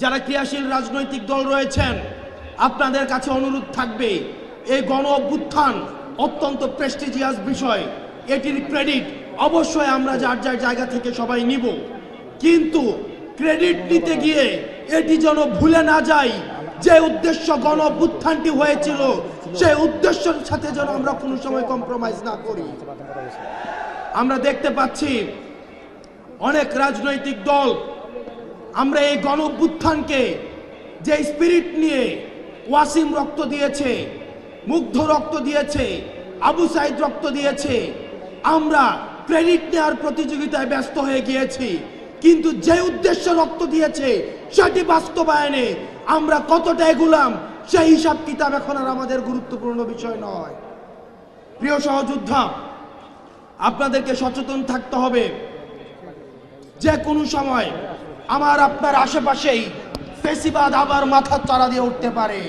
যারা ক্রিয়াশীল রাজনৈতিক দল রয়েছেন, আপনাদের কাছে অনুরোধ থাকবে, এই গণ অভ্যুত্থান অত্যন্ত প্রেস্টিজিয়াস বিষয়, এটির ক্রেডিট অবশ্যই আমরা যার যার জায়গা থেকে সবাই নিব, কিন্তু ক্রেডিট নিতে গিয়ে এটি যেন ভুলে না যাই যে উদ্দেশ্য গণ অভ্যুত্থানটি হয়েছিল, সেই উদ্দেশ্যের সাথে যেন আমরা কোনো সময় কম্প্রোমাইজ না করি। আমরা দেখতে পাচ্ছি অনেক রাজনৈতিক দল আমরা এই গণ অভ্যুত্থানকে যে স্পিরিট নিয়ে ওয়াসিম রক্ত দিয়েছে, মুগ্ধ রক্ত দিয়েছে, আবু সাইদ রক্ত দিয়েছে, আমরা ক্রেডিট নেওয়ার প্রতিযোগিতায় ব্যস্ত হয়ে গিয়েছি, কিন্তু যে উদ্দেশ্য রক্ত দিয়েছে সেটি বাস্তবায়নে আমরা কতটা এগুলাম সেই হিসাব কিতাব এখন আর আমাদের গুরুত্বপূর্ণ বিষয় নয়। প্রিয় সহযোদ্ধা, আপনাদেরকে সচেতন থাকতে হবে, যে কোনো সময় আমার আপনার আশেপাশেই ফেসিবাদ আবার মাথা চাড়া দিয়ে উঠতে পারে।